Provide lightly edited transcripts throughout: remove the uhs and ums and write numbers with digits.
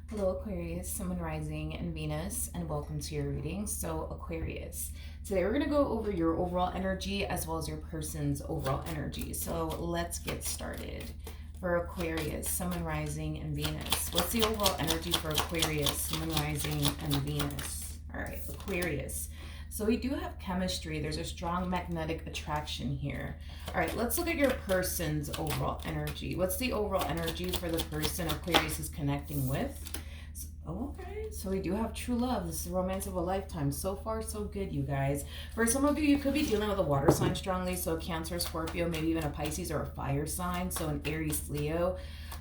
Hello, Aquarius, Sun, Moon, Rising, and Venus, and welcome to your reading. So, Aquarius, today we're going to go over your overall energy as well as your person's overall energy. So, let's get started. For Aquarius, Sun, Moon, Rising, and Venus, what's the overall energy for Aquarius, Sun, Moon, Rising, and Venus? All right, Aquarius. So we do have chemistry. There's a strong magnetic attraction here. All right, let's look at your person's overall energy. What's the overall energy for the person Aquarius is connecting with? Okay, so we do have true love. This is the romance of a lifetime. So far, so good, you guys. For some of you, you could be dealing with a water sign strongly. So Cancer, Scorpio, maybe even a Pisces or a fire sign. So an Aries, Leo,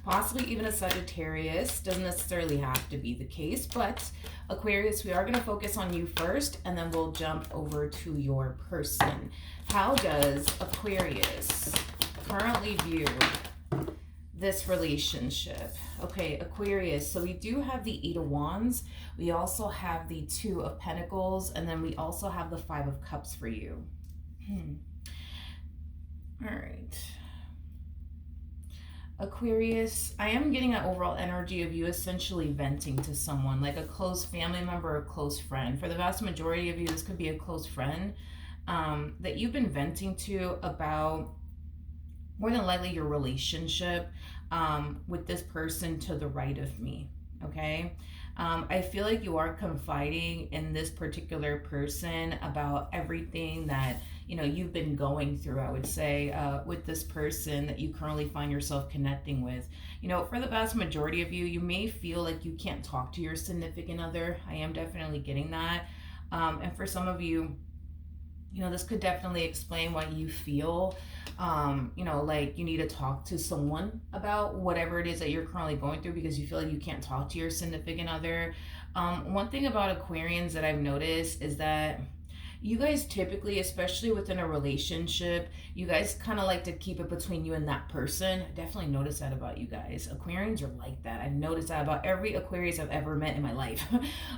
possibly even a Sagittarius. Doesn't necessarily have to be the case. But Aquarius, we are going to focus on you first. And then we'll jump over to your person. How does Aquarius currently view this relationship? Okay, Aquarius, so we do have the Eight of Wands, we also have the Two of Pentacles, and then we also have the Five of Cups for you. All right, Aquarius, I am getting an overall energy of you essentially venting to someone, like a close family member or a close friend. For the vast majority of you, this could be a close friend that you've been venting to about, more than likely, your relationship with this person to the right of me, okay? I feel like you are confiding in this particular person about everything that, you know, you've been going through, I would say, with this person that you currently find yourself connecting with. You know, for the vast majority of you, you may feel like you can't talk to your significant other. I am definitely getting that. And for some of you, you know, this could definitely explain why you feel, you know, like you need to talk to someone about whatever it is that you're currently going through because you feel like you can't talk to your significant other. One thing about Aquarians that I've noticed is that you guys typically, especially within a relationship, you guys kind of like to keep it between you and that person. I definitely noticed that about you guys. Aquarians are like that. I've noticed that about every Aquarius I've ever met in my life.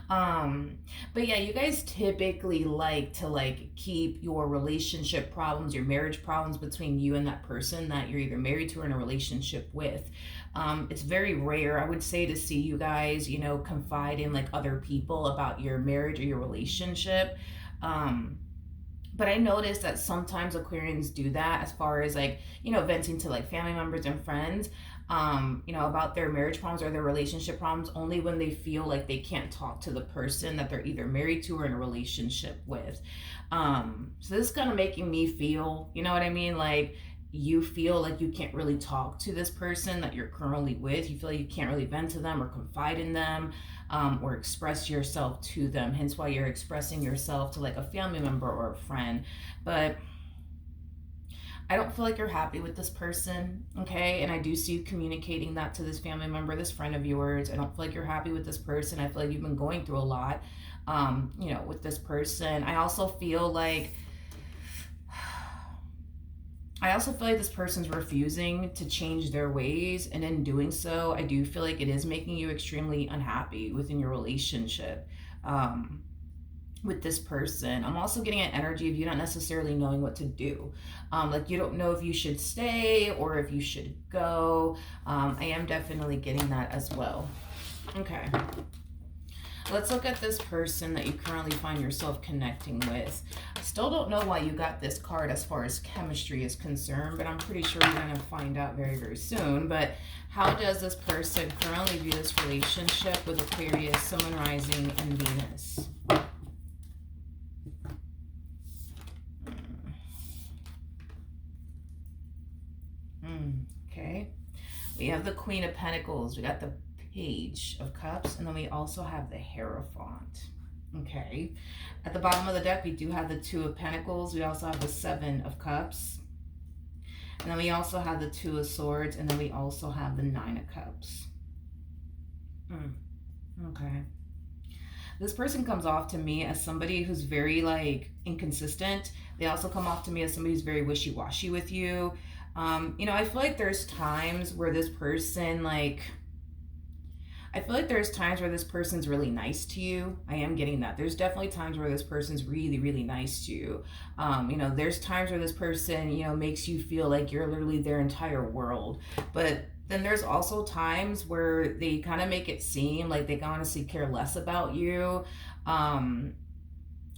But yeah, you guys typically like to keep your relationship problems, your marriage problems between you and that person that you're either married to or in a relationship with. It's very rare, I would say, to see you guys, you know, confide in like other people about your marriage or your relationship. But I noticed that sometimes Aquarians do that as far as like, you know, venting to like family members and friends, you know, about their marriage problems or their relationship problems only when they feel like they can't talk to the person that they're either married to or in a relationship with. So this is kind of making me feel, you know what I mean? Like you feel like you can't really talk to this person that you're currently with. You feel like you can't really vent to them or confide in them, or express yourself to them. Hence why you're expressing yourself to like a family member or a friend. But I don't feel like you're happy with this person, okay? And I do see you communicating that to this family member, this friend of yours. I don't feel like you're happy with this person. I feel like you've been going through a lot, you know, with this person. I also feel like this person's refusing to change their ways, and in doing so, I do feel like it is making you extremely unhappy within your relationship with this person. I'm also getting an energy of you not necessarily knowing what to do. Like you don't know if you should stay or if you should go. I am definitely getting that as well. Okay. Let's look at this person that you currently find yourself connecting with. I still don't know why you got this card as far as chemistry is concerned, but I'm pretty sure you're going to find out very, very soon. But how does this person currently view this relationship with Aquarius, Sun, Moon, Rising, and Venus? Okay. We have the Queen of Pentacles. We got the Page of Cups, and then we also have the Hierophant. Okay, at the bottom of the deck we do have the Two of Pentacles. We also have the Seven of Cups, and then we also have the Two of Swords, and then we also have the Nine of Cups. Okay, this person comes off to me as somebody who's very like inconsistent. They also come off to me as somebody who's very wishy-washy with you. You know, I feel like there's times where this person I feel like there's times where this person's really nice to you. I am getting that. There's definitely times where this person's really, really nice to you. You know, there's times where this person, you know, makes you feel like you're literally their entire world. But then there's also times where they kind of make it seem like they honestly care less about you. Um,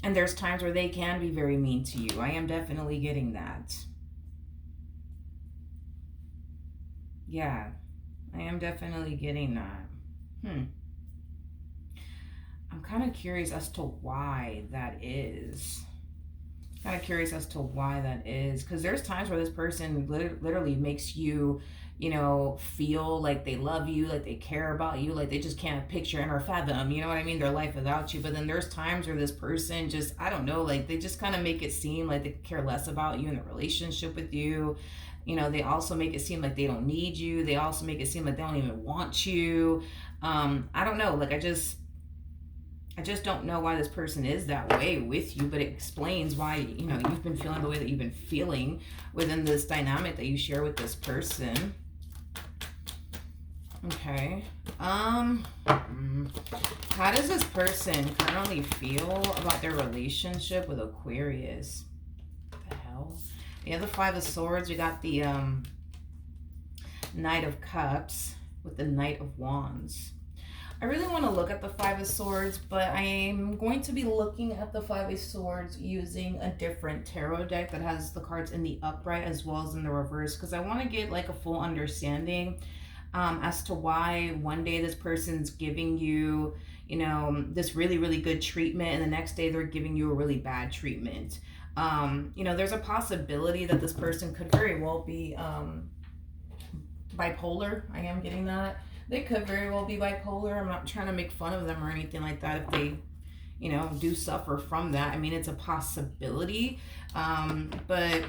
and there's times where they can be very mean to you. I am definitely getting that. Yeah, I am definitely getting that. Hmm. I'm kind of curious as to why that is. Kind of curious as to why that is, because there's times where this person literally makes you, feel like they love you, like they care about you, like they just can't picture and or fathom, you know what I mean, their life without you. But then there's times where this person just, I don't know, like they just kind of make it seem like they care less about you in the relationship with you. They also make it seem like they don't need you. They also make it seem like they don't even want you. I don't know, like I just don't know why this person is that way with you, but it explains why, you've been feeling the way that you've been feeling within this dynamic that you share with this person. Okay. How does this person currently feel about their relationship with Aquarius? What the hell? We have the Five of Swords. We got the Knight of Cups with the Knight of Wands. I really want to look at the Five of Swords, but I'm going to be looking at the Five of Swords using a different tarot deck that has the cards in the upright as well as in the reverse, because I want to get like a full understanding as to why one day this person's giving you, this really, really good treatment, and the next day they're giving you a really bad treatment. There's a possibility that this person could very well be bipolar. I am getting that. They could very well be bipolar. I'm not trying to make fun of them or anything like that if they, do suffer from that. I mean, it's a possibility. But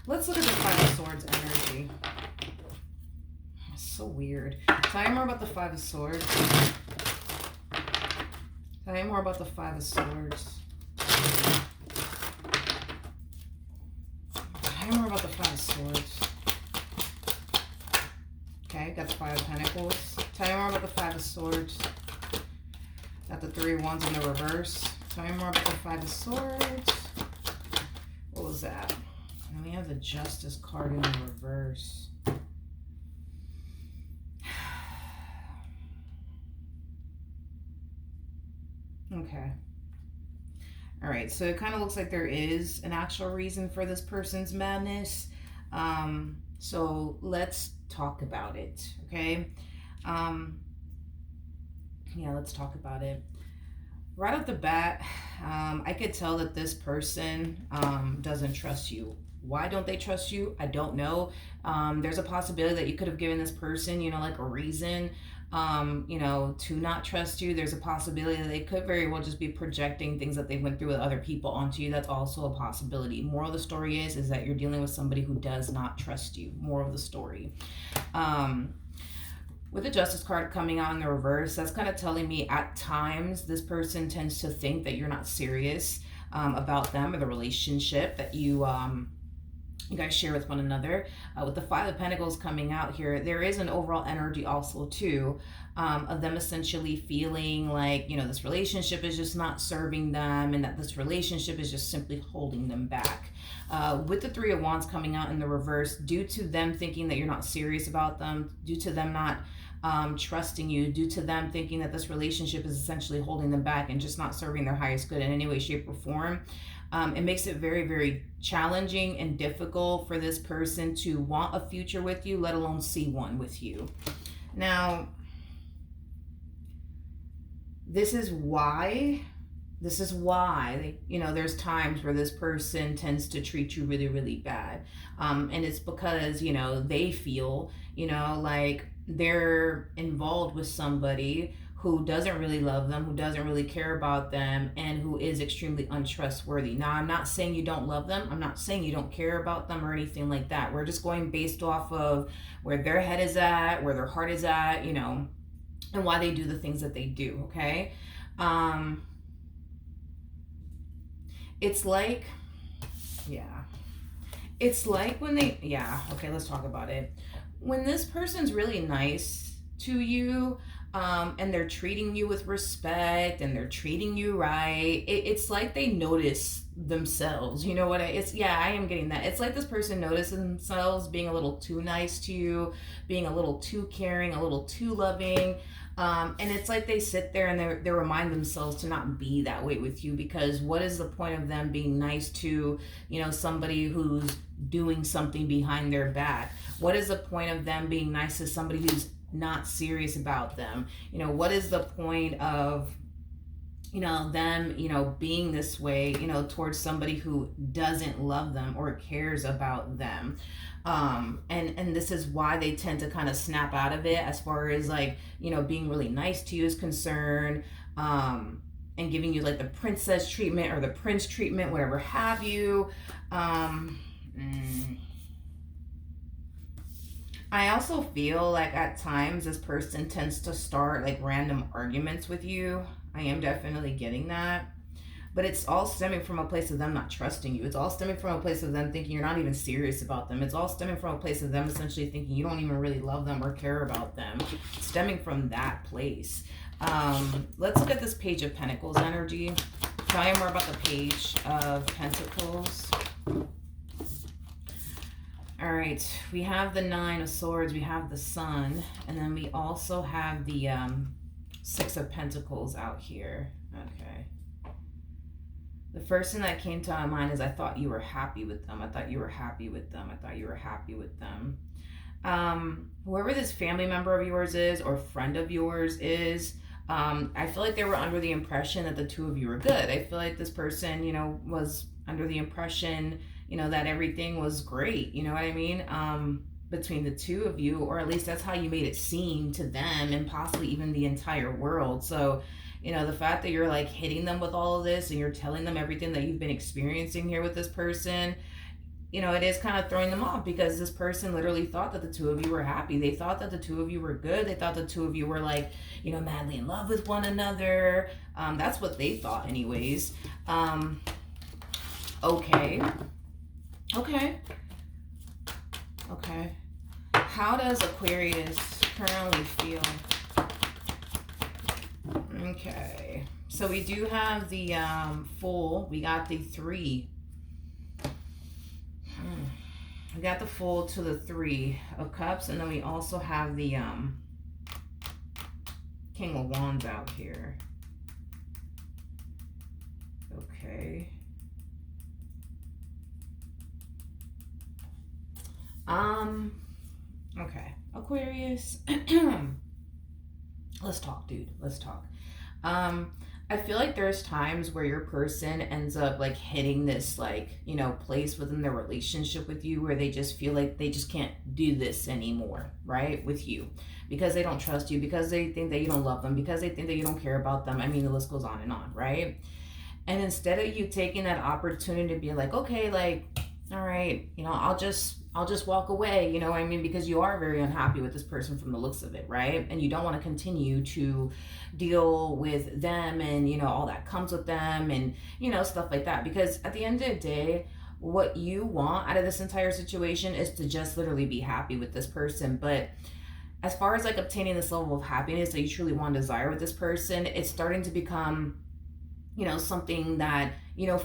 let's look at the Five of Swords energy. It's so weird. Tell me more about the Five of Swords. Tell me more about the Five of Swords. Tell me more about the Five of Swords. Okay, got the Five of Pentacles. Tell me more about the Five of Swords. Got the Three of Wands in the reverse. Tell me more about the Five of Swords. What was that? And we have the Justice card in the reverse. Okay. All right, so it kind of looks like there is an actual reason for this person's madness. So let's talk about it, okay? Yeah, let's talk about it. Right off the bat, I could tell that this person doesn't trust you. Why don't they trust you? I don't know. There's a possibility that you could have given this person, like a reason, to not trust you. There's a possibility that they could very well just be projecting things that they went through with other people onto you. That's also a possibility. Moral of the story is that you're dealing with somebody who does not trust you. Moral of the story. With the Justice card coming out in the reverse, that's kind of telling me at times this person tends to think that you're not serious about them or the relationship that you guys share with one another. With the Five of Pentacles coming out here, there is an overall energy also too of them essentially feeling like, this relationship is just not serving them and that this relationship is just simply holding them back. With the Three of Wands coming out in the reverse, due to them thinking that you're not serious about them, due to them not trusting you, due to them thinking that this relationship is essentially holding them back and just not serving their highest good in any way, shape, or form, it makes it very, very challenging and difficult for this person to want a future with you, let alone see one with you. Now, this is why, there's times where this person tends to treat you really, really bad. And it's because, they feel, like they're involved with somebody who doesn't really love them, who doesn't really care about them, and who is extremely untrustworthy. Now, I'm not saying you don't love them. I'm not saying you don't care about them or anything like that. We're just going based off of where their head is at, where their heart is at, and why they do the things that they do, okay? It's like, it's like when okay, let's talk about it. When this person's really nice to you, and they're treating you with respect and they're treating you right. It's like they notice themselves. You know what? It's yeah, I am getting that. It's like this person notices themselves being a little too nice to you, being a little too caring, a little too loving. And it's like they sit there and they remind themselves to not be that way with you, because what is the point of them being nice to, somebody who's doing something behind their back? What is the point of them being nice to somebody who's not serious about them? What is the point of them being this way towards somebody who doesn't love them or cares about them? And this is why they tend to kind of snap out of it, as far as like being really nice to you is concerned, and giving you like the princess treatment or the prince treatment, whatever have you. I also feel like at times this person tends to start like random arguments with you. I am definitely getting that. But it's all stemming from a place of them not trusting you. It's all stemming from a place of them thinking you're not even serious about them. It's all stemming from a place of them essentially thinking you don't even really love them or care about them. It's stemming from that place. Let's look at this Page of Pentacles energy. Tell me more about the Page of Pentacles. All right, we have the Nine of Swords, we have the Sun, and then we also have the Six of Pentacles out here. Okay. The first thing that came to my mind is I thought you were happy with them. I thought you were happy with them. I thought you were happy with them. Whoever this family member of yours is or friend of yours is, I feel like they were under the impression that the two of you were good. I feel like this person, was under the impression that everything was great, you know what I mean, between the two of you, or at least that's how you made it seem to them and possibly even the entire world. So, the fact that you're like hitting them with all of this and you're telling them everything that you've been experiencing here with this person, it is kind of throwing them off, because this person literally thought that the two of you were happy. They thought that the two of you were good. They thought the two of you were like, madly in love with one another. That's what they thought anyways. Okay. How does Aquarius currently feel? Okay. So we do have the Fool. We got the 3. We got the Fool to the 3 of Cups. And then we also have the King of Wands out here. Okay. Okay, Aquarius. Let's talk, dude. Let's talk. I feel like there's times where your person ends up like hitting this like, place within their relationship with you where they just feel like they just can't do this anymore, right? With you, because they don't trust you, because they think that you don't love them, because they think that you don't care about them. I mean, the list goes on and on, right? And instead of you taking that opportunity to be like, okay, like, all right, I'll just walk away, you know what I mean? Because you are very unhappy with this person from the looks of it, right? And you don't want to continue to deal with them and, all that comes with them and, stuff like that. Because at the end of the day, what you want out of this entire situation is to just literally be happy with this person. But as far as like obtaining this level of happiness that you truly want to desire with this person, it's starting to become, something that,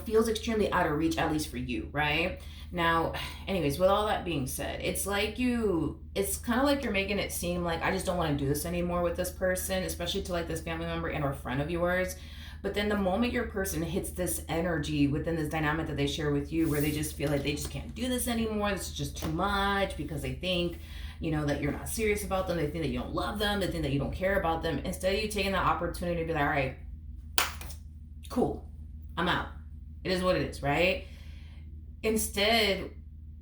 feels extremely out of reach, at least for you, right? Now, anyways, with all that being said, it's kind of like you're making it seem like I just don't want to do this anymore with this person, especially to like this family member and or friend of yours. But then the moment your person hits this energy within this dynamic that they share with you, where they just feel like they just can't do this anymore, this is just too much, because they think, that you're not serious about them, they think that you don't love them, they think that you don't care about them. Instead of you taking that opportunity to be like, all right, cool, I'm out. It is what it is, right? Instead,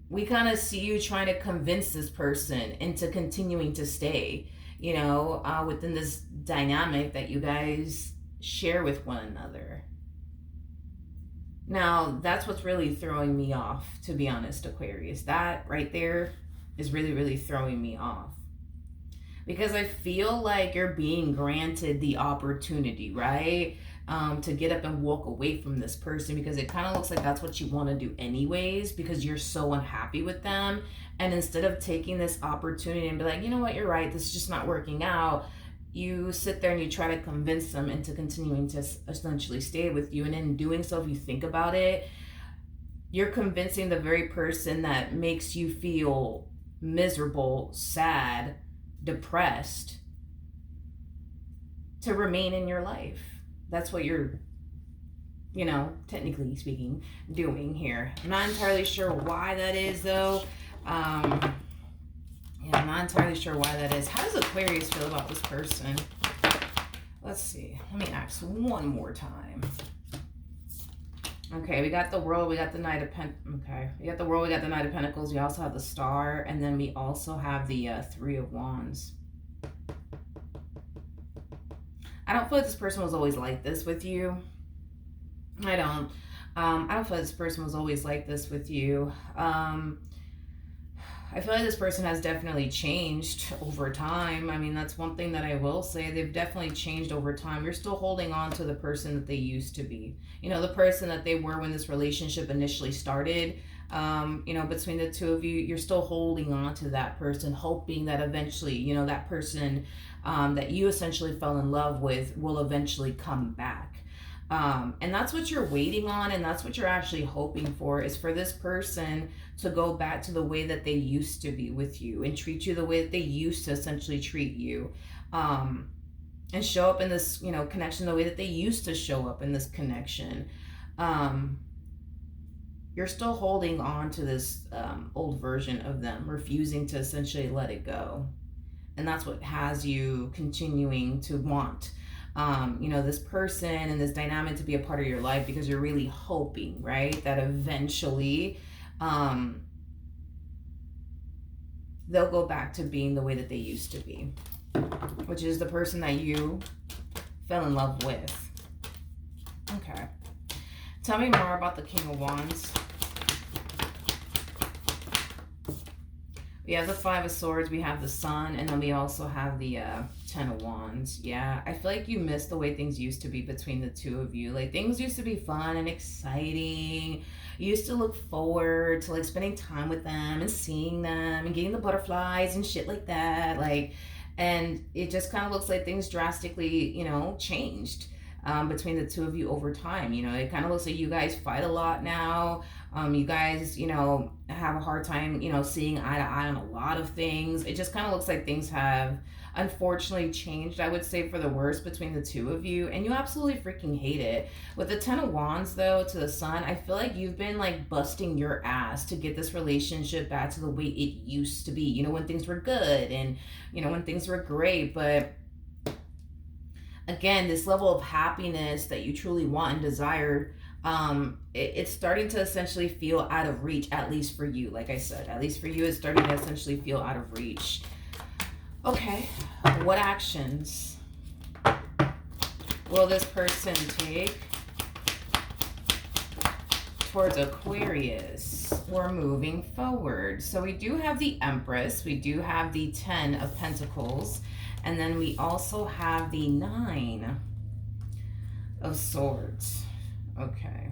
we kind of see you trying to convince this person into continuing to stay, within this dynamic that you guys share with one another. Now, that's what's really throwing me off, to be honest, Aquarius. That right there is really, really throwing me off. Because I feel like you're being granted the opportunity, right? To get up and walk away from this person, because it kind of looks like that's what you want to do anyways, because you're so unhappy with them. And instead of taking this opportunity and be like, you know what, you're right, this is just not working out, you sit there and you try to convince them into continuing to essentially stay with you. And in doing so, if you think about it, you're convincing the very person that makes you feel miserable, sad, depressed to remain in your life. That's what you're, technically speaking, doing here. I'm not entirely sure why that is, though. I'm not entirely sure why that is. How does Aquarius feel about this person? Let's see. Let me ask one more time. Okay, we got the World, we got the Knight of we got the World, we got the Knight of Pentacles, we also have the Star, and then we also have the Three of Wands. I don't feel like this person was always like this with you. I don't feel like this person was always like this with you. I feel like this person has definitely changed over time. I mean, that's one thing that I will say. They've definitely changed over time. You're still holding on to the person that they used to be. The person that they were when this relationship initially started. Between the two of you, you're still holding on to that person, hoping that eventually, that person that you essentially fell in love with will eventually come back. And that's what you're waiting on, and that's what you're actually hoping for, is for this person to go back to the way that they used to be with you and treat you the way that they used to essentially treat you, and show up in this, connection the way that they used to show up in this connection. You're still holding on to this old version of them, refusing to essentially let it go. And that's what has you continuing to want this person and this dynamic to be a part of your life, because you're really hoping, right, that eventually they'll go back to being the way that they used to be, which is the person that you fell in love with. Okay. Tell me more about the King of Wands. We have the Five of Swords, we have the Sun, and then we also have the Ten of Wands. Yeah, I feel like you miss the way things used to be between the two of you. Like, things used to be fun and exciting. You used to look forward to, like, spending time with them and seeing them and getting the butterflies and shit like that. Like, and it just kind of looks like things drastically, changed between the two of you over time. It kind of looks like you guys fight a lot now. You guys, have a hard time, seeing eye to eye on a lot of things. It just kind of looks like things have unfortunately changed, I would say, for the worse between the two of you, and you absolutely freaking hate it. With the Ten of Wands, though, to the Sun, I feel like you've been, like, busting your ass to get this relationship back to the way it used to be, when things were good and, when things were great. But again, this level of happiness that you truly want and desire, it's starting to essentially feel out of reach, at least for you. Like I said, at least for you, it's starting to essentially feel out of reach. Okay, what actions will this person take towards Aquarius? We're moving forward. So we do have the Empress, we do have the Ten of Pentacles, and then we also have the Nine of Swords. Okay.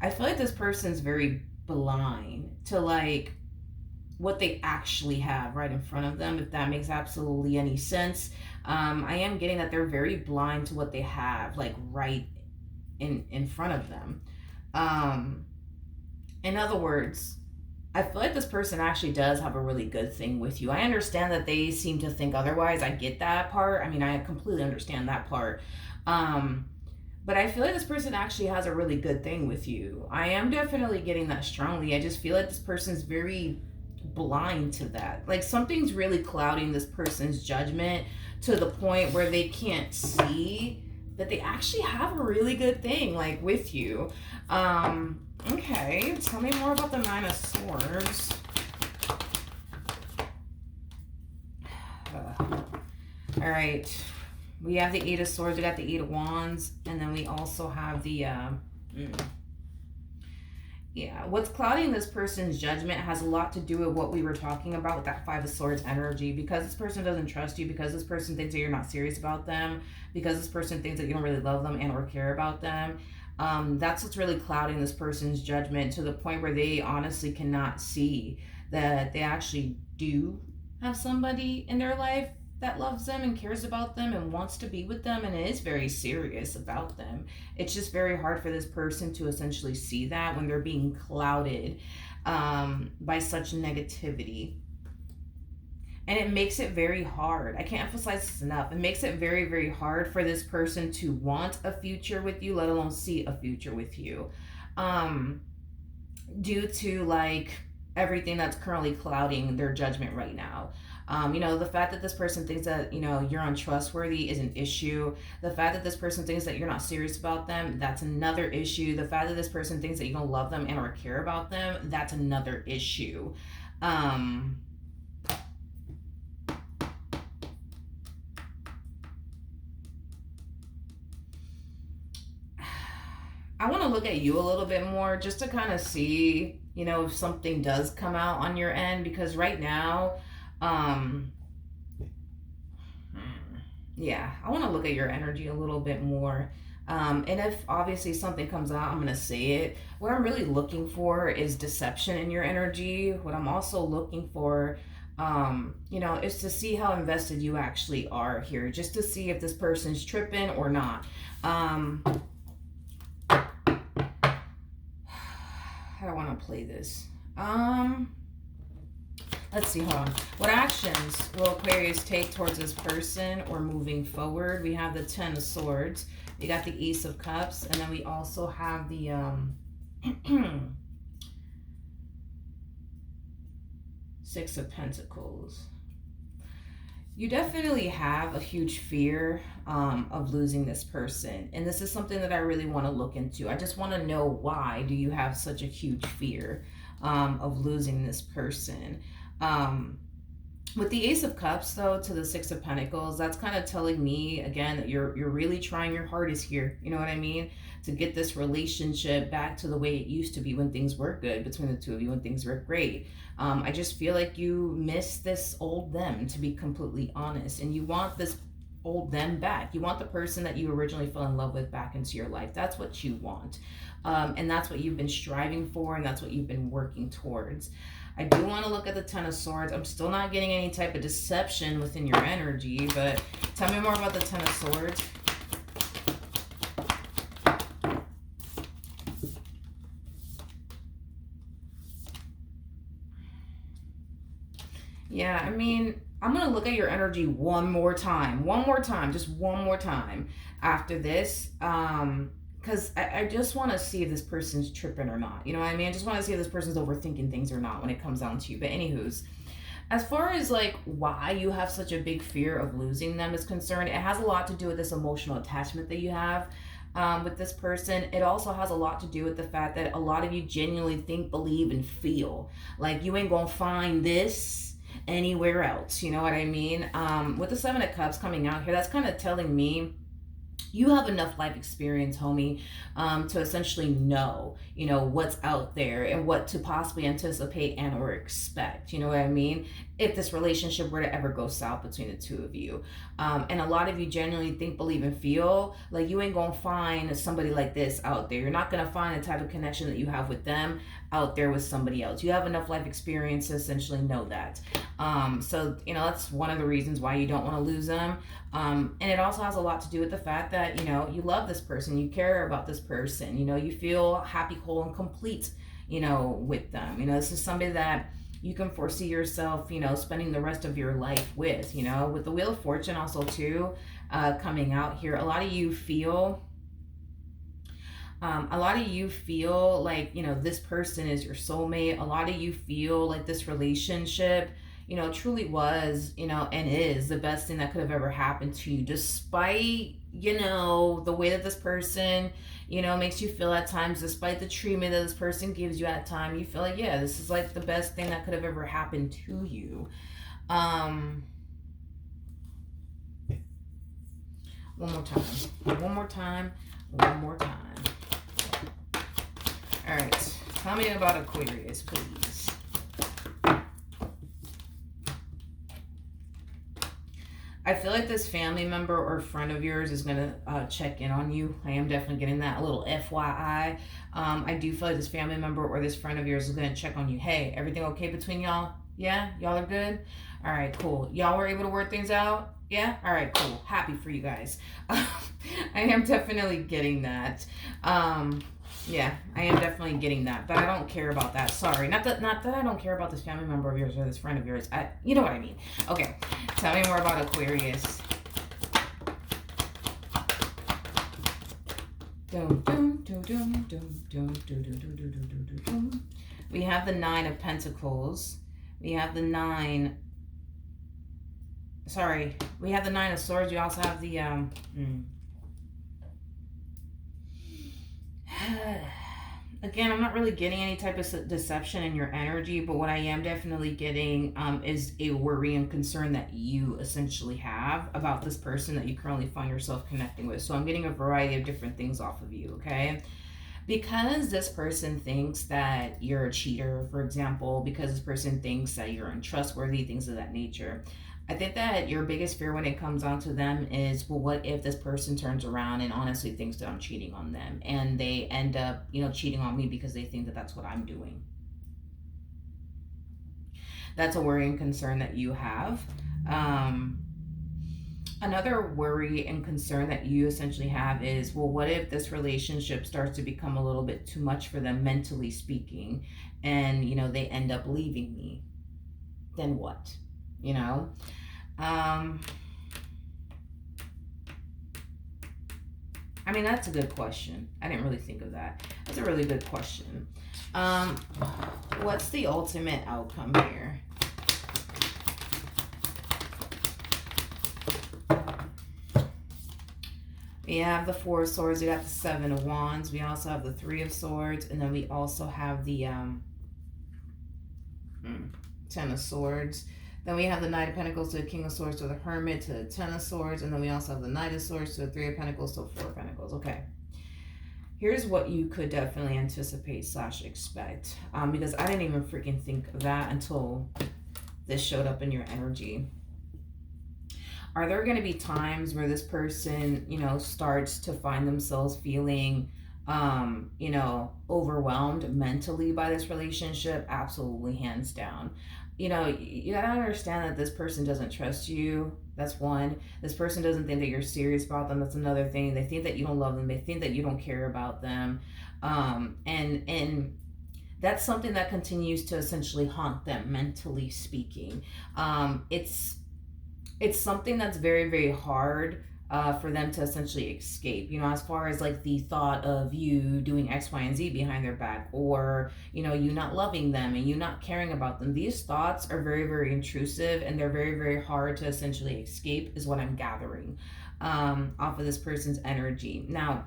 I feel like this person's very blind to, like, what they actually have right in front of them, if that makes absolutely any sense. I am getting that they're very blind to what they have, like, right in front of them. In other words, I feel like this person actually does have a really good thing with you. I understand that they seem to think otherwise. I get that part. I mean, I completely understand that part. But I feel like this person actually has a really good thing with you. I am definitely getting that strongly. I just feel like this person's very blind to that. Like, something's really clouding this person's judgment to the point where they can't see that they actually have a really good thing, like, with you. Okay, tell me more about the Nine of Swords. All right, we have the Eight of Swords, we got the Eight of Wands, and then we also have the yeah, what's clouding this person's judgment has a lot to do with what we were talking about with that Five of Swords energy. Because this person doesn't trust you, because this person thinks that you're not serious about them, because this person thinks that you don't really love them and or care about them, That's what's really clouding this person's judgment to the point where they honestly cannot see that they actually do have somebody in their life that loves them and cares about them and wants to be with them and is very serious about them. It's just very hard for this person to essentially see that when they're being clouded by such negativity. And it makes it very hard. I can't emphasize this enough. It makes it very, very hard for this person to want a future with you, let alone see a future with you. Um, Due to like everything that's currently clouding their judgment right now. The fact that this person thinks that, you're untrustworthy is an issue. The fact that this person thinks that you're not serious about them, that's another issue. The fact that this person thinks that you don't love them and or care about them, that's another issue. Um, I want to look at you a little bit more just to kind of see, if something does come out on your end, because right now, um, yeah, I want to look at your energy a little bit more. And if obviously something comes out, I'm going to say it. What I'm really looking for is deception in your energy. What I'm also looking for, is to see how invested you actually are here, just to see if this person's tripping or not. How do I want to play this? Let's see, hold on. What actions will Aquarius take towards this person or moving forward? We have the Ten of Swords. We got the Ace of Cups. And then we also have the Six of Pentacles. You definitely have a huge fear of losing this person. And this is something that I really want to look into. I just want to know, why do you have such a huge fear of losing this person? With the Ace of Cups, though, to the Six of Pentacles, that's kind of telling me, again, that you're really trying your hardest here. You know what I mean? To get this relationship back to the way it used to be when things were good between the two of you, when things were great. I just feel like you miss this old them, to be completely honest. And you want this old them back. You want the person that you originally fell in love with back into your life. That's what you want. And that's what you've been striving for, and that's what you've been working towards. I do want to look at the Ten of Swords. I'm still not getting any type of deception within your energy, but tell me more about the Ten of Swords. Yeah, I mean, I'm going to look at your energy one more time, just one more time after this. Because I just want to see if this person's tripping or not. You know what I mean? I just want to see if this person's overthinking things or not when it comes down to you. But anywho's, as far as like why you have such a big fear of losing them is concerned, it has a lot to do with this emotional attachment that you have with this person. It also has a lot to do with the fact that a lot of you genuinely think, believe, and feel like you ain't gonna find this anywhere else. You know what I mean? With the Seven of Cups coming out here, that's kind of telling me you have enough life experience, homie, to essentially know, what's out there and what to possibly anticipate and or expect. You know what I mean? If this relationship were to ever go south between the two of you. And a lot of you genuinely think, believe, and feel like you ain't gonna find somebody like this out there. You're not gonna find the type of connection that you have with them out there with somebody else. You have enough life experience to essentially know that. So, that's one of the reasons why you don't want to lose them. And it also has a lot to do with the fact that, you love this person, you care about this person, you feel happy, whole, and complete, with them. This is somebody that you can foresee yourself, spending the rest of your life with, with the Wheel of Fortune also too, coming out here. A lot of you feel like, this person is your soulmate. A lot of you feel like this relationship, truly was, and is the best thing that could have ever happened to you, despite, the way that this person, makes you feel at times, despite the treatment that this person gives you at time. You feel like, yeah, this is like the best thing that could have ever happened to you. One more time. All right, tell me about Aquarius, please. I feel like this family member or friend of yours is gonna check in on you. I am definitely getting that, a little FYI. I do feel like this family member or this friend of yours is gonna check on you. Hey, everything okay between y'all? Yeah, y'all are good. All right, cool. Y'all were able to work things out. Yeah. All right, cool. Happy for you guys. I am definitely getting that. Um, yeah, I am definitely getting that, but I don't care about that. Sorry, not that I don't care about this family member of yours or this friend of yours. You know what I mean. Okay, tell me more about Aquarius. We have the Nine of Pentacles. We have the Nine. Sorry, we have the Nine of Swords. We also have the again, I'm not really getting any type of deception in your energy, but what I am definitely getting is a worry and concern that you essentially have about this person that you currently find yourself connecting with. So I'm getting a variety of different things off of you, okay? Because this person thinks that you're a cheater, for example, because this person thinks that you're untrustworthy, things of that nature. I think that your biggest fear when it comes down to them is, well, what if this person turns around and honestly thinks that I'm cheating on them and they end up, cheating on me because they think that that's what I'm doing. That's a worry and concern that you have. Another worry and concern that you essentially have is, well, what if this relationship starts to become a little bit too much for them, mentally speaking, and, they end up leaving me? Then what? That's a good question. I didn't really think of that. That's a really good question. What's the ultimate outcome here? We have the Four of Swords. We got the Seven of Wands. We also have the Three of Swords. And then we also have the Ten of Swords. Then we have the Knight of Pentacles to the King of Swords to the Hermit to the Ten of Swords. And then we also have the Knight of Swords to the Three of Pentacles to the Four of Pentacles. Okay. Here's what you could definitely anticipate / expect. Because I didn't even freaking think of that until this showed up in your energy. Are there going to be times where this person, starts to find themselves feeling, overwhelmed mentally by this relationship? Absolutely, hands down. You gotta understand that this person doesn't trust you. That's one. This person doesn't think that you're serious about them. That's another thing. They think that you don't love them. They think that you don't care about them. And that's something that continues to essentially haunt them, mentally speaking. It's something that's very, very hard for them to essentially escape, as far as like the thought of you doing X, Y, and Z behind their back, or, you not loving them and you not caring about them. These thoughts are very, very intrusive and they're very, very hard to essentially escape, is what I'm gathering off of this person's energy. Now,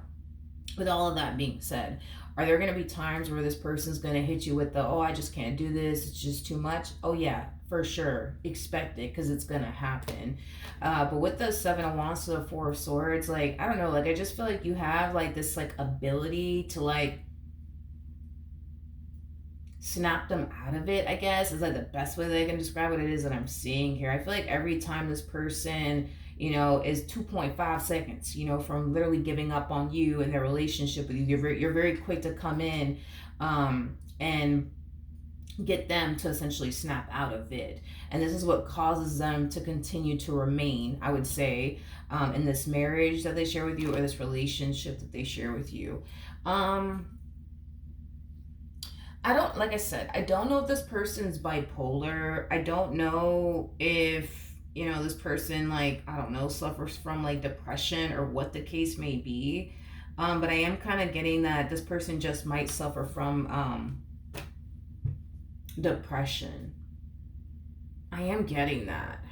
with all of that being said, are there going to be times where this person's going to hit you with the, oh, I just can't do this, it's just too much? Oh yeah, for sure. Expect it, because it's going to happen. But with the Seven of Wands to the Four of Swords, like, I don't know, like, I just feel like you have like this like ability to like snap them out of it, I guess, is like the best way that I can describe what it is that I'm seeing here. I feel like every time this person, is 2.5 seconds, from literally giving up on you and their relationship with you, you're very quick to come in and get them to essentially snap out of it. And this is what causes them to continue to remain, I would say, in this marriage that they share with you or this relationship that they share with you. Like I said, I don't know if this person's bipolar. I don't know if, this person, like, I don't know, suffers from like depression or what the case may be. But I am kind of getting that this person just might suffer from depression. I am getting that.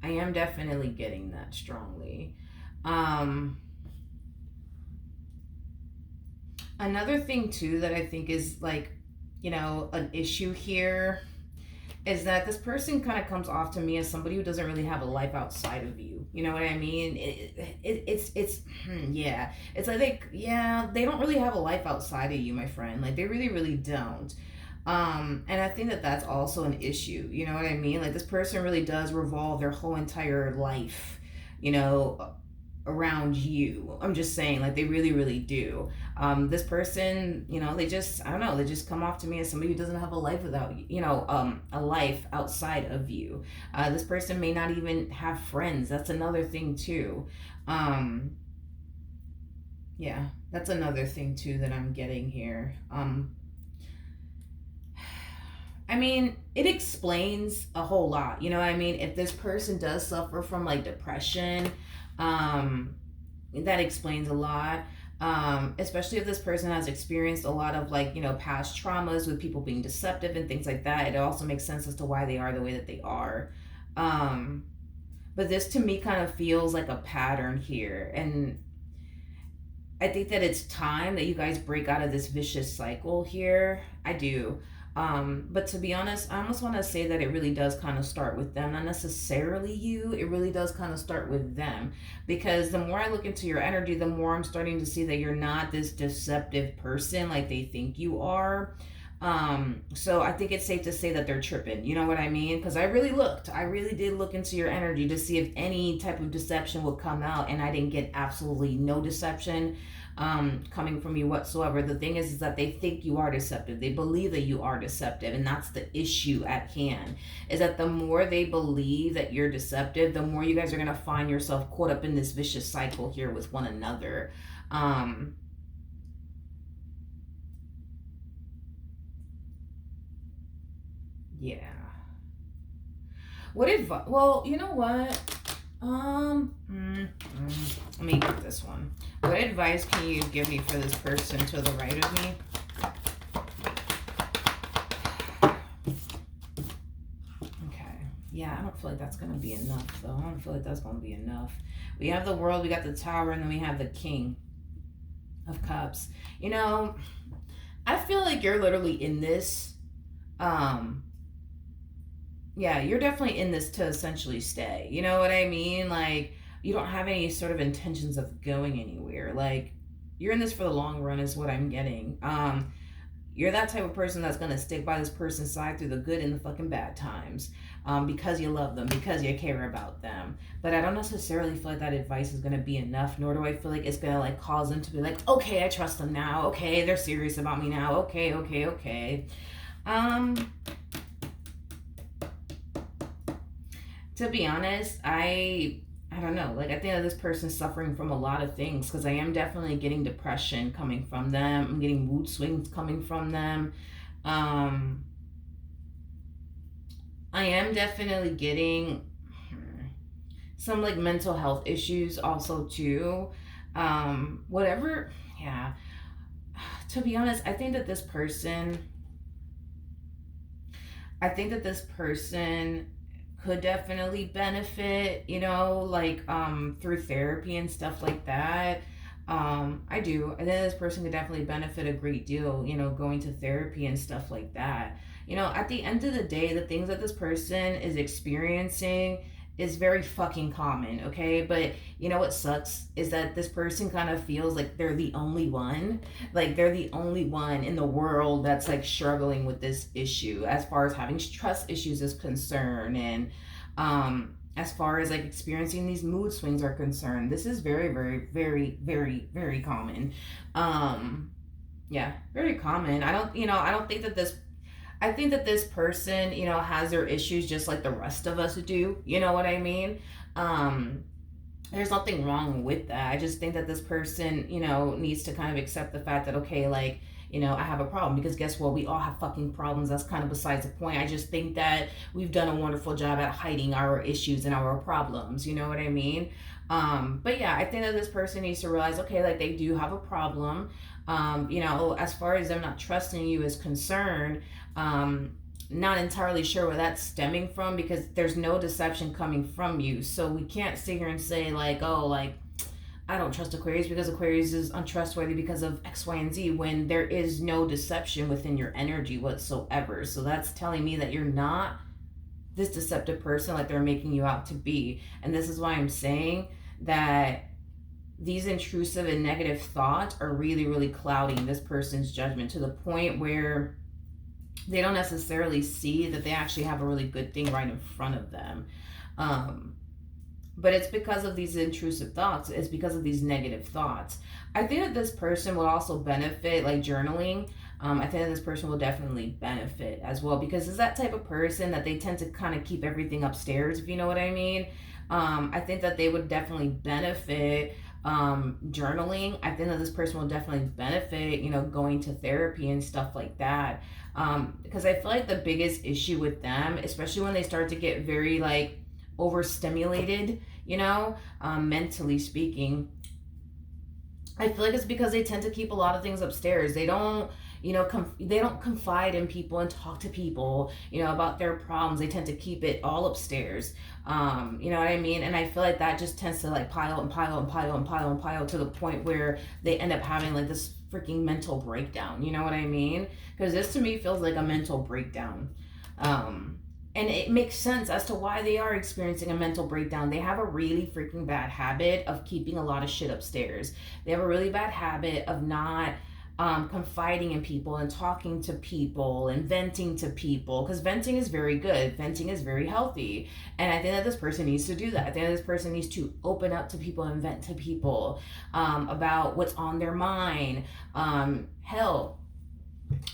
I am definitely getting that strongly. Another thing too that I think is like, an issue here is that this person kind of comes off to me as somebody who doesn't really have a life outside of you. You know what I mean? Yeah. It's like, they don't really have a life outside of you, my friend. Like, they really, really don't. And I think that that's also an issue. You know what I mean? Like, this person really does revolve their whole entire life you know, around you. I'm just saying, like, they really, really do. This person, you know, they just, I don't know, they just come off to me as somebody who doesn't have a life without you, you know, a life outside of you. This person may not even have friends. That's another thing too. Um, yeah, that's another thing too that I'm getting here. I mean, it explains a whole lot. You know what I mean? If this person does suffer from like depression, um, that explains a lot. Especially if this person has experienced a lot of like, you know, past traumas with people being deceptive and things like that. It also makes sense as to why they are the way that they are. Um, but this to me kind of feels like a pattern here. And I think that it's time that you guys break out of this vicious cycle here. I do. But to be honest, I almost want to say that it really does kind of start with them, not necessarily you. It really does kind of start with them. Because the more I look into your energy, the more I'm starting to see that you're not this deceptive person like they think you are. So I think it's safe to say that they're tripping. You know what I mean? Because I really looked. I really did look into your energy to see if any type of deception would come out, and I didn't get absolutely no deception coming from you whatsoever. The thing is that they think you are deceptive. They believe that you are deceptive, and that's the issue at hand. Is that the more they believe that you're deceptive, the more you guys are gonna find yourself caught up in this vicious cycle here with one another. Um, yeah. What advice? Well, you know what? Let me get this one. What advice can you give me for this person to the right of me? Okay. Yeah, I don't feel like that's going to be enough, though. I don't feel like that's going to be enough. We have the World, we got the Tower, and then we have the King of Cups. You know, I feel like you're literally in this. Um, yeah, you're definitely in this to essentially stay. You know what I mean? Like, you don't have any sort of intentions of going anywhere. Like, you're in this for the long run, is what I'm getting. You're that type of person that's gonna stick by this person's side through the good and the fucking bad times, because you love them, because you care about them. But I don't necessarily feel like that advice is gonna be enough, nor do I feel like it's gonna like cause them to be like, okay, I trust them now. Okay, they're serious about me now. Okay, okay, okay. Um, to be honest, I don't know. Like, I think that this person's suffering from a lot of things, because I am definitely getting depression coming from them. I'm getting mood swings coming from them. Um, I am definitely getting some like mental health issues also too. Whatever. Yeah. To be honest, I think that this person could definitely benefit, you know, like through therapy and stuff like that. I do. I think this person could definitely benefit a great deal, you know, going to therapy and stuff like that. You know, at the end of the day, the things that this person is experiencing is very fucking common, okay? But you know what sucks is that this person kind of feels like they're the only one. Like they're the only one in the world that's like struggling with this issue as far as having trust issues is concerned, and as far as like experiencing these mood swings are concerned. This is very, very, very, very, very common. Yeah, very common. I don't think that this I think that this person, you know, has their issues just like the rest of us do. You know what I mean? Um, there's nothing wrong with that. I just think that this person, you know, needs to kind of accept the fact that, okay, like, you know, I have a problem, because guess what? We all have fucking problems. That's kind of besides the point. I just think that we've done a wonderful job at hiding our issues and our problems. You know what I mean? But yeah, I think that this person needs to realize, okay, like they do have a problem. You know, as far as them not trusting you is concerned, not entirely sure where that's stemming from, because there's no deception coming from you. So we can't sit here and say like, oh, like I don't trust Aquarius because Aquarius is untrustworthy because of X, Y, and Z, when there is no deception within your energy whatsoever. So that's telling me that you're not this deceptive person like they're making you out to be. And this is why I'm saying that these intrusive and negative thoughts are really, really clouding this person's judgment to the point where they don't necessarily see that they actually have a really good thing right in front of them. Um, But it's because of these intrusive thoughts. It's because of these negative thoughts. I think that this person will also benefit, like journaling. I think that this person will definitely benefit as well, because it's that type of person that they tend to kind of keep everything upstairs, if you know what I mean. I think that they would definitely benefit journaling. I think that this person will definitely benefit, going to therapy and stuff like that. Because I feel like the biggest issue with them, especially when they start to get very like overstimulated, mentally speaking, I feel like it's because they tend to keep a lot of things upstairs. They don't, they don't confide in people and talk to people, about their problems. They tend to keep it all upstairs. You know what I mean? And I feel like that just tends to like pile and pile and pile and pile and pile to the point where they end up having like this freaking mental breakdown. You know what I mean? Because this to me feels like a mental breakdown. And it makes sense as to why they are experiencing a mental breakdown. They have a really freaking bad habit of keeping a lot of shit upstairs. They have a really bad habit of not confiding in people and talking to people and venting to people, because venting is very good. Venting is very healthy. And I think that this person needs to do that. I think that this person needs to open up to people and vent to people about what's on their mind. Hell,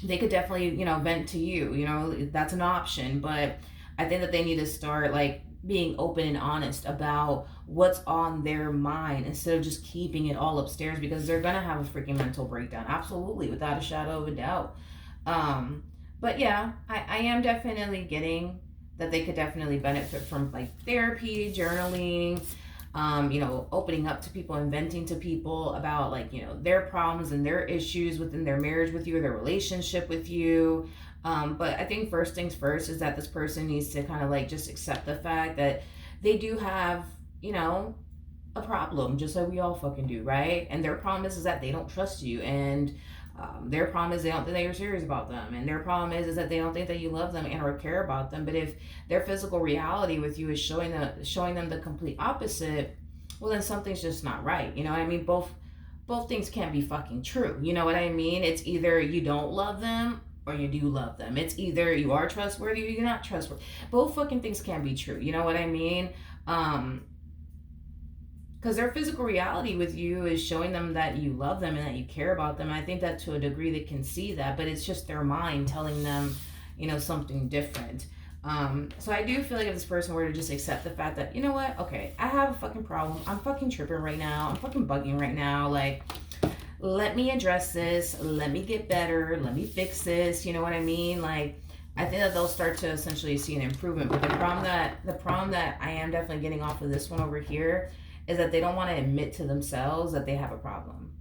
they could definitely, vent to you, that's an option. But I think that they need to start like being open and honest about what's on their mind instead of just keeping it all upstairs, because they're gonna have a freaking mental breakdown. Absolutely, without a shadow of a doubt. But yeah, I am definitely getting that they could definitely benefit from like therapy, journaling, opening up to people and venting to people about like, their problems and their issues within their marriage with you or their relationship with you. But I think first things first is that this person needs to kind of like just accept the fact that they do have, a problem, just like we all fucking do, right? And their problem is that they don't trust you, and their problem is they don't think that you're serious about them, and their problem is that they don't think that you love them and or care about them. But if their physical reality with you is showing them the complete opposite, well then something's just not right. You know what I mean? Both things can't be fucking true. You know what I mean? It's either you don't love them or you do love them. It's either you are trustworthy or you're not trustworthy. Both fucking things can be true. You know what I mean? Because their physical reality with you is showing them that you love them and that you care about them. And I think that to a degree they can see that, but it's just their mind telling them, something different. So I do feel like if this person were to just accept the fact that, you know what, okay, I have a fucking problem. I'm fucking tripping right now. I'm fucking bugging right now. Like, let me address this. Let me get better. Let me fix this. You know what I mean? Like, I think that they'll start to essentially see an improvement. But the problem that I am definitely getting off of this one over here is that they don't want to admit to themselves that they have a problem.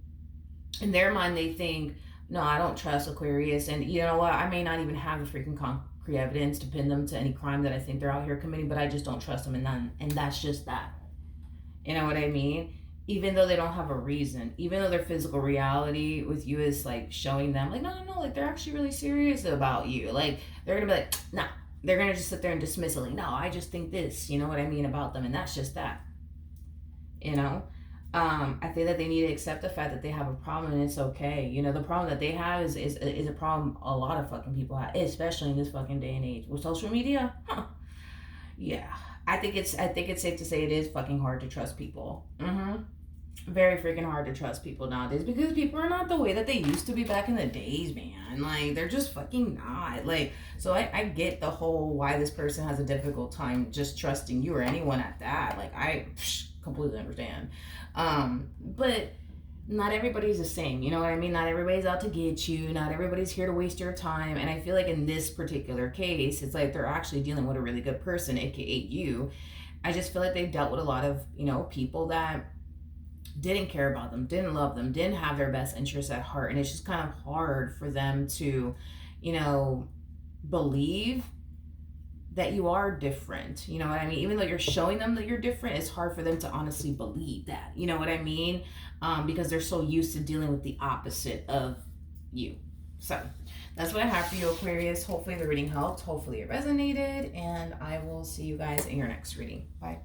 In their mind, they think, no, I don't trust Aquarius. And you know what? I may not even have the freaking concrete evidence to pin them to any crime that I think they're out here committing, but I just don't trust them. And that's just that. You know what I mean? Even though they don't have a reason, even though their physical reality with you is like showing them like, no, like they're actually really serious about you. Like they're going to be like, nah, they're going to just sit there and dismiss it. Like, no, I just think this, you know what I mean about them. And that's just that. I think that they need to accept the fact that they have a problem, and it's okay. The problem that they have is a problem a lot of fucking people have, especially in this fucking day and age with social media. Yeah, I think it's safe to say it is fucking hard to trust people. Very freaking hard to trust people nowadays, because people are not the way that they used to be back in the days, man. Like, they're just fucking not. Like, so I get the whole why this person has a difficult time just trusting you or anyone at that. Like, I completely understand. But not everybody's the same. You know what I mean? Not everybody's out to get you. Not everybody's here to waste your time. And I feel like in this particular case, it's like they're actually dealing with a really good person, aka you. I just feel like they've dealt with a lot of, people that didn't care about them, didn't love them, didn't have their best interests at heart. And it's just kind of hard for them to, believe that you are different. You know what I mean? Even though you're showing them that you're different, it's hard for them to honestly believe that. You know what I mean? Because they're so used to dealing with the opposite of you. So that's what I have for you, Aquarius. Hopefully the reading helped. Hopefully it resonated. And I will see you guys in your next reading. Bye.